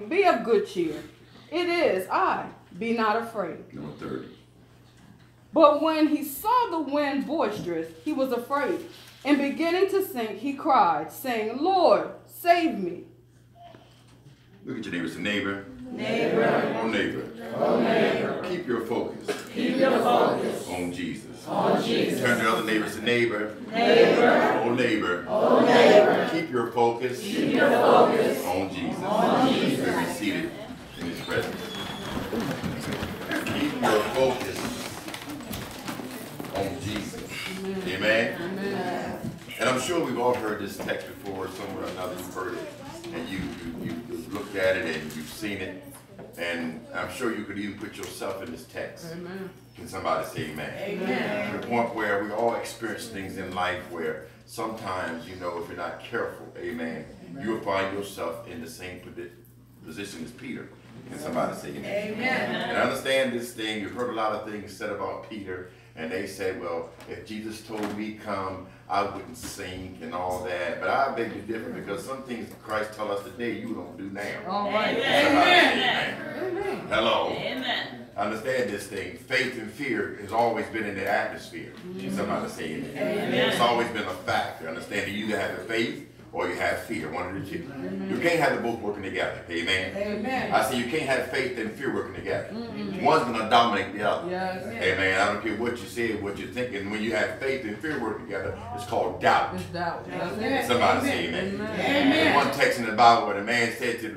Be of good cheer. It is I. Be not afraid. Number 30. But when he saw the wind boisterous, he was afraid. And beginning to sink, he cried, saying, Lord, save me. Look at your neighbor. Say, neighbor. Neighbor. Oh, neighbor. Oh, neighbor. Keep your focus. Keep your focus on Jesus. on Jesus. Turn to the other neighbor. Say, neighbor. Neighbor. Oh, neighbor. Oh, neighbor. Keep your focus. Keep your focus on Jesus. on Jesus. Be seated in His presence. Keep your focus on Jesus. Amen. Amen. And I'm sure we've all heard this text before, somewhere or another. You've heard it, and you've looked at it, and you've seen it, and I'm sure you could even put yourself in this text. Amen. Can somebody say amen? Amen. To the point where we all experience things in life where sometimes, you know, if you're not careful, amen, you'll find yourself in the same position as Peter. Can somebody say amen? Amen. And understand this thing, you've heard a lot of things said about Peter, and they say, well, if Jesus told me come, I wouldn't sink and all that. But I beg to differ, because some things Christ tell us today you don't do now. All right. Amen. Amen. Hello. Amen. Understand this thing. Faith and fear has always been in the atmosphere. Can somebody say amen? Amen. It's always been a factor. Understand that you either have the faith or you have fear, one of the two. You can't have them both working together. Amen. Amen. I say you can't have faith and fear working together. One's going to dominate the other. Yes. Amen. I don't care what you say, what you're thinking. When you have faith and fear working together, it's called doubt. It's doubt. That's it. Somebody say amen. Amen. There's one text in the Bible where the man said to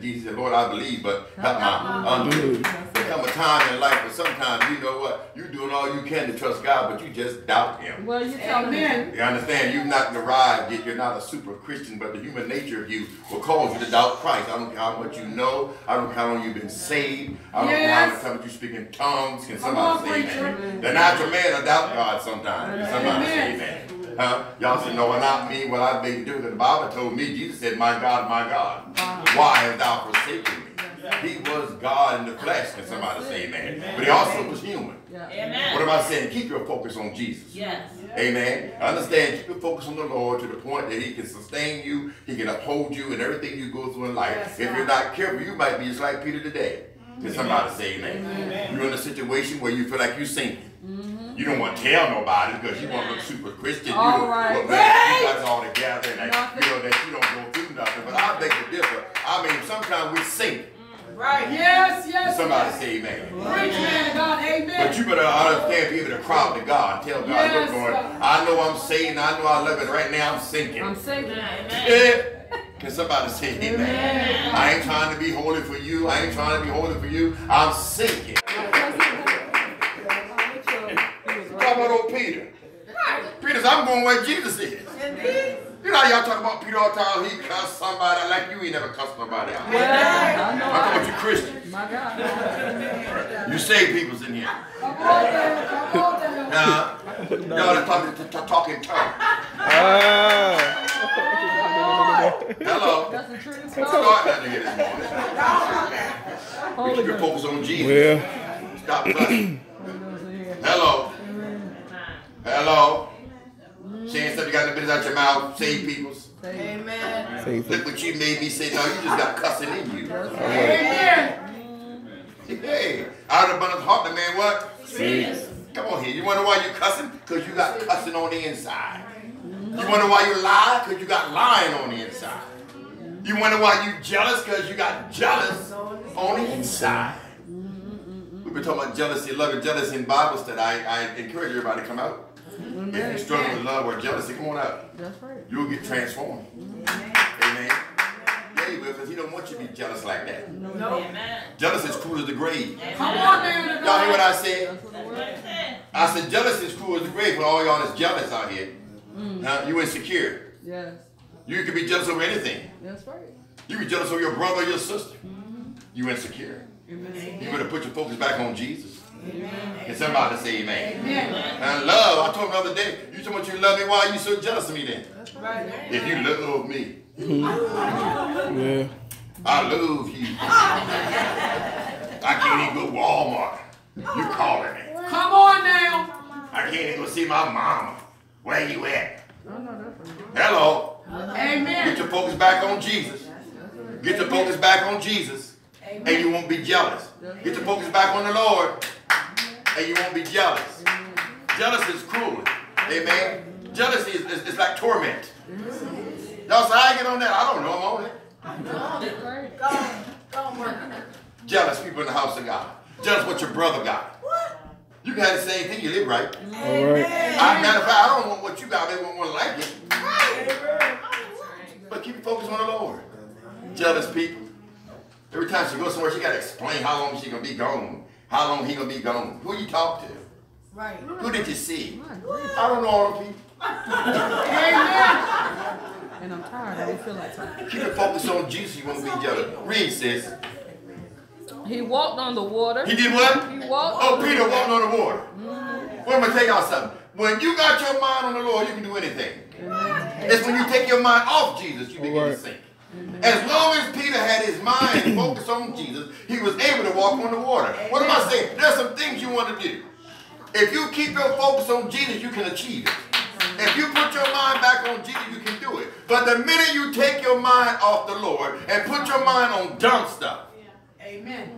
Jesus, said, Lord, I believe, but help my unbelief. There come a time in life where sometimes, you know what, you're doing all you can to trust God, but you just doubt Him. Well, you tell me. You understand? You've not arrived yet. You're not a super Christian, but the human nature of you will cause you to doubt Christ. I don't care how much you know. I don't care how long you've been saved. I don't care how much time you speak in tongues. Can somebody say amen? The natural man will doubt God sometimes. Can somebody say amen? Y'all say, no, well, not me. Well, I beg to do. The Bible told me, Jesus said, my God, why hast thou forsaken me? He was God in the flesh. Can somebody say amen? But he also was human. Amen. What am I saying? Keep your focus on Jesus. Yes. Amen. Understand, keep your focus on the Lord to the point that He can sustain you, He can uphold you in everything you go through in life. Yes, if you're not careful, you might be just like Peter today. Can somebody say amen? You're in a situation where you feel like you're sinking. You don't want to tell nobody because you want to look super Christian. All you right. look like you got it all together and that, you know, that you don't go through nothing. But I beg to differ. I mean, sometimes we sink. Right. Yes, yes. Somebody say amen. Preach, man, God, amen. But you better understand, be able to cry out to God. Tell God, Yes, look, Lord, God. I know I'm saved, I know I love it. Right now I'm sinking. I'm sinking. Can somebody say amen? Amen. I ain't trying to be holy for you. I ain't trying to be holy for you. I'm sinking. Talk about old Peter. Peter said, I'm going where Jesus is. You know how y'all talk about Peter all the time, he cussed somebody like you ain't never cussed nobody out. Well, I know. I'm talking about you Christians. My God. You save people's in here. Come on there. Come on there. Y'all are talking tongue. Hello. That's the truth. Start that nigga this morning. Keep your focus on Jesus. Stop cussing. Hello. Hello. Saying stuff you got in the business out your mouth. Save people's. Amen. Look what you made me say. No, you just got cussing in you. Amen. Hey, out of the abundance heart, the man what? Yes. Come on here. You wonder why you cussing? Because you got cussing on the inside. You wonder why you lie? Because you got lying on the inside. You wonder why you jealous? Because you got jealous on the inside. We've been talking about jealousy, love and jealousy in Bible study. I encourage everybody to come out. If you're struggling with love or jealousy, come on out. That's right. You'll get transformed. Amen. Yeah, you will, because He don't want you to be jealous like that. No. Amen. Jealous is cruel as the grave. Come on, man. Y'all hear what I said? That's what the word says. I said jealous is cruel as the grave for all y'all that's jealous out here. You insecure. Yes. You can be jealous over anything. That's right. You be jealous over your brother or your sister. You insecure. Amen. You better put your focus back on Jesus. Amen. Can somebody say amen? Amen. And love, I told him the other day, you told me you love me, why are you so jealous of me then? That's right. If you love me, Yeah. I love you. I can't even go to Walmart. You calling me. Come on now. I can't even go see my mama. Where you at? No, that's right. Hello. Amen. Get your focus back on Jesus. Get your focus back on Jesus, and you won't be jealous. Get your focus back on the Lord, and you won't be jealous. Jealousy is cruel. Amen. Jealousy is like torment. Y'all say, I get on that. I don't know. I'm on it. Jealous people in the house of God. Jealous what your brother got. You can have the same thing. You live right. All right. Matter of fact, I don't want what you got. They won't want to like it. But keep your focus on the Lord. Jealous people. Every time she goes somewhere, she got to explain how long she going to be gone. How long he going to be gone. Who you talk to? Right. Who did you see? I don't know all the people. Amen. And I'm tired. I don't feel like talking. Keep your focus on Jesus. You won't be jealous. Read, sis. He walked on the water. He did what? He walked. Oh, Peter walked on the water. Well, I'm going to tell y'all something. When you got your mind on the Lord, you can do anything. It's when you take your mind off Jesus, you begin to sink. As long as Peter had his mind focused on Jesus, he was able to walk on the water. What am I saying? There's some things you want to do. If you keep your focus on Jesus, you can achieve it. If you put your mind back on Jesus, you can do it. But the minute you take your mind off the Lord and put your mind on dumb stuff,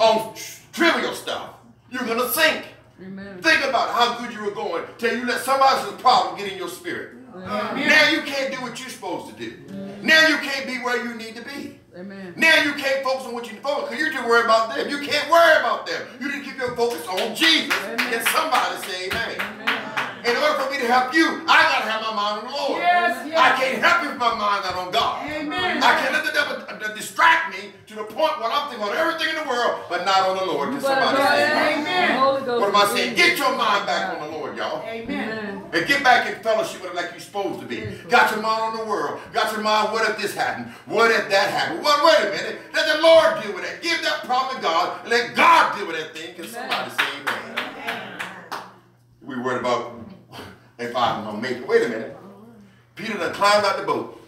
on trivial stuff, you're going to sink. Amen. Think about how good you were going till you let somebody else's problem get in your spirit. Now you can't do what you're supposed to do. Now you can't be where you need to be. Amen. Now you can't focus on what you need to focus because you're too worried about them. You can't worry about them. You need to keep your focus on Jesus. Can somebody say amen? In order for me to help you, I got to have my mind on the Lord. Yes, yes. I can't help you if my mind's not on God. Amen. I can't let the devil distract me to the point where I'm thinking about everything in the world, but not on the Lord. Can somebody say amen? What am I saying? Get your mind back on the Lord, y'all. Amen. And get back in fellowship with it like you're supposed to be. Got your mind on the world. Got your mind, what if this happened? What if that happened? Well, wait a minute. Let the Lord deal with it. Give that problem to God. And let God deal with that thing. Can somebody say amen? We worried about if I'm going to make it. Wait a minute. Peter done climbed out the boat.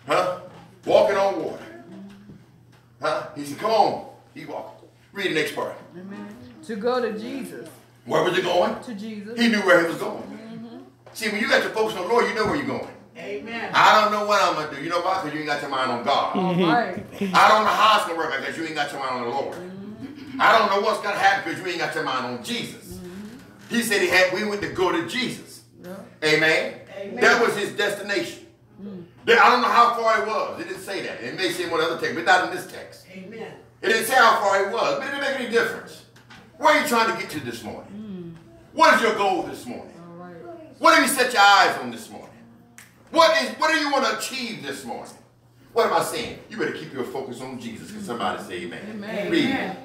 Huh? Walking on water. Huh? He said, come on. He walked. Read the next part. Amen. To go to Jesus. Where was he going? To Jesus. He knew where he was going. See, when you got your focus on the Lord, you know where you're going. Amen. I don't know what I'm going to do. You know why? Because you ain't got your mind on God. All right. I don't know how it's going to work because you ain't got your mind on the Lord. I don't know what's going to happen because you ain't got your mind on Jesus. He said we went to go to Jesus. Amen. That was his destination. I don't know how far it was. It didn't say that. It may say in one other text, but not in this text. Amen. It didn't say how far it was, but it didn't make any difference. Where are you trying to get to this morning? What is your goal this morning? All right. What have you set your eyes on this morning? What do you want to achieve this morning? What am I saying? You better keep your focus on Jesus. Can somebody say amen? Amen. Read. Amen.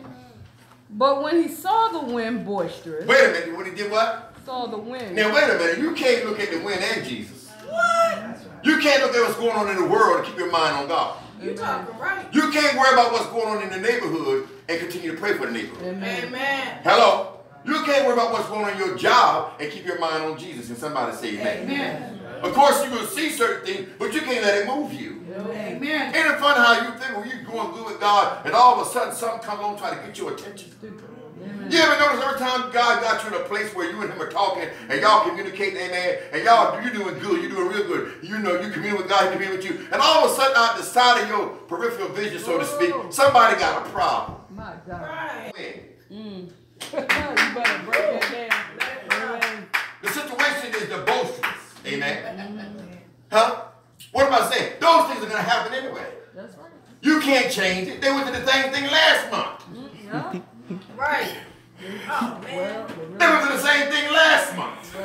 But when he saw the wind boisterous. Wait a minute. When he did what? Saw the wind. Now, wait a minute. You can't look at the wind and Jesus. What? You can't look at what's going on in the world and keep your mind on God. You talking right. You can't worry about what's going on in the neighborhood and continue to pray for the neighborhood. Amen. Amen. Hello? You can't worry about what's going on in your job and keep your mind on Jesus. And somebody say amen. Amen. Of course, you're going to see certain things, but you can't let it move you. Amen. Ain't it fun how you think when you're going good with God and all of a sudden something comes along trying to get your attention? Amen. You ever notice every time God got you in a place where you and him are talking and y'all communicating, amen, and you're doing good, you're doing real good. You know, you commune with God, he commune with you. And all of a sudden out the side of your peripheral vision, so to speak, somebody got a problem. My God. Right. You better break that down. Amen. The situation is the boisterous. Amen. Huh? What am I saying? Those things are going to happen anyway. That's right. You can't change it. They went to the same thing last month. Yeah. Right. Oh, man. They went to the same thing last month.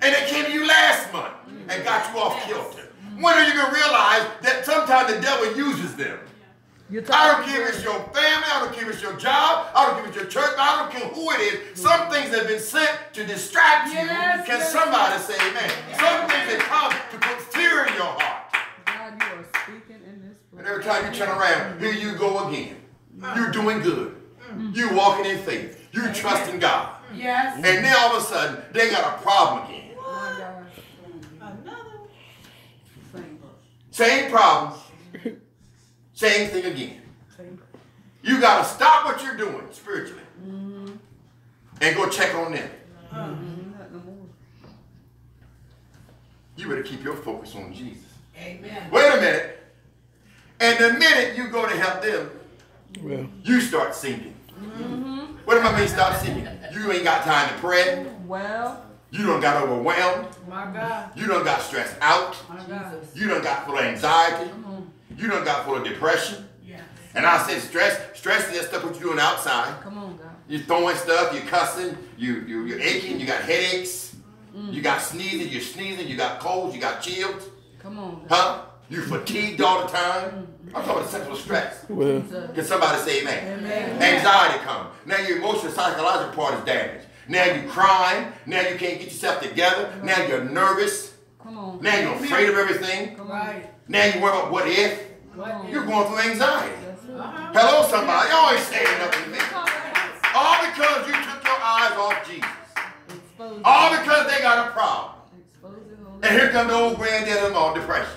And they came to you last month and got you off kilter. When are you going to realize that sometimes the devil uses them? I don't care if it's your family, I don't care if it's your job, I don't care if it's your church, I don't care who it is. Some things have been sent to distract you. Can somebody say amen? Some things that come to put fear in your heart. God, you are speaking in this place. And every time you turn around, here you go again. You're doing good. You're walking in faith. You're trusting God. Yes. And then all of a sudden, they got a problem again. Another. Same problem. Same thing again. You got to stop what you're doing spiritually and go check on them. You better keep your focus on Jesus. Amen. Wait a minute. And the minute you go to help them, Well, you start sinking. What do I mean start sinking? You ain't got time to pray. Well, You done got overwhelmed. My God. You done got stressed out. My God. You done got full of anxiety. You done got full of depression. Yes. And I said stress is that stuff what you're doing outside. come on, God. You're throwing stuff, you're cussing, you're aching, you got headaches, you got sneezing, you're sneezing, you got colds, you got chills. Come on, God. Huh? You fatigued all the time. I'm talking about sexual stress. well, Can somebody say amen? Anxiety comes. Now your emotional, psychological part is damaged. Now you're crying. Now you can't get yourself together. Now you're nervous. Come on. Now you're afraid of everything. Come on. Right. Now you worry about what if. What You're going through anxiety. That's it. Hello, somebody. Y'all ain't saying nothing to me. Come on. All because you took your eyes off Jesus. Expose All it. because they got a problem. Expose it, Holy And here comes the old granddad of them all, depression.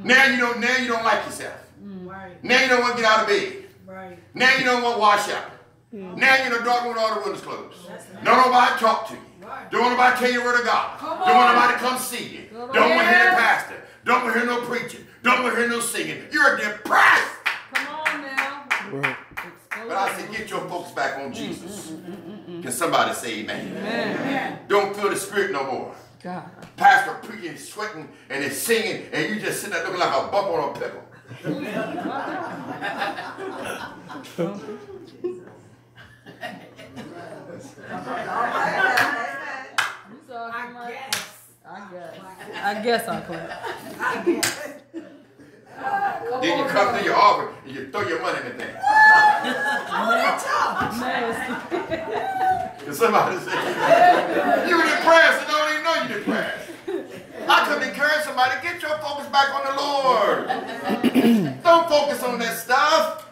Now you don't like yourself. Right. Now you don't want to get out of bed. Right. Now you don't want to wash up. Now you're in the dark room with all the windows closed. Don't nobody talk to you. Right. Don't want nobody tell you the word of God. Don't want nobody to come see you. Don't want to hear the pastor. Don't want to hear no preaching. Don't want to hear no singing. You're depressed. Come on now. well, Expose But I it. said, get your focus back on Jesus. Can somebody say amen? Amen. Don't feel the spirit no more. God. Pastor preaching, sweating, and is singing, and you just sitting there looking like a bump on a pickle. You saw I somebody? guess. I guess I could. I guess. Then you come to your offering and you throw your money in the thing. Nasty. Can somebody say, you depressed and don't even know you're depressed. I could encourage somebody, get your focus back on the Lord. Don't focus on that stuff.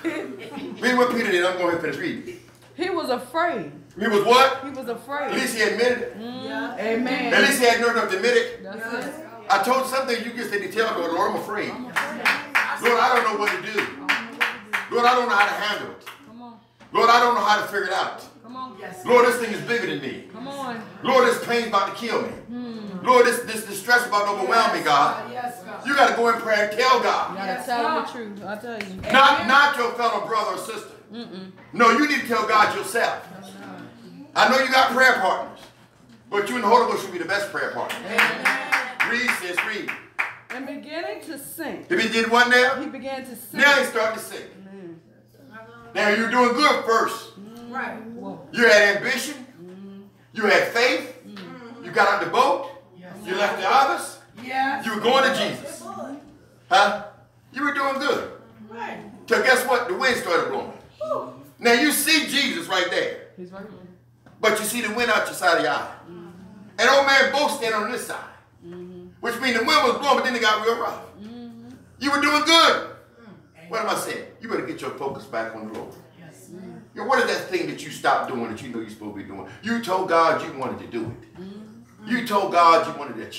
Read what Peter did. I'm going to finish reading. He was afraid. He was what? He was At afraid. least he admitted it. Amen. At least he had nerve enough to admit it. That's it. I told you something, you just need to tell the Lord, I'm afraid. Lord, I don't know what to do. Lord, I don't know how to handle it. Come on. Lord, I don't know how to figure it out. Come on. Yes. Lord, this thing is bigger than me. Come on. Lord, this pain's about to kill me. Lord, this stress about to overwhelm me, God. Yes, God. You got to go in prayer and tell You God. gotta tell him the truth. I tell you. Not your fellow brother or sister. No, you need to tell God yourself. I know you got prayer partners, but you and the Holy Ghost should be the best prayer partner. Read, sis, read. And beginning to sing. If he did one now, He began to sing. now he's starting to sing. Now you're doing good first. Right. Whoa. You had ambition. You had faith. You got out the boat. You left the others. Yes. You were going to Jesus. Huh? You were doing good. Right. So guess what? The wind started blowing. Now you see Jesus right there. He's right here. But you see the wind out your side of your eye. And old man both standing on this side. Which means the wind was blowing, but then it got real rough. You were doing good. What am I saying? You better get your focus back on the Lord. Yes. What is that thing that you stopped doing that you know you're supposed to be doing? You told God you wanted to do it. You told God you wanted to achieve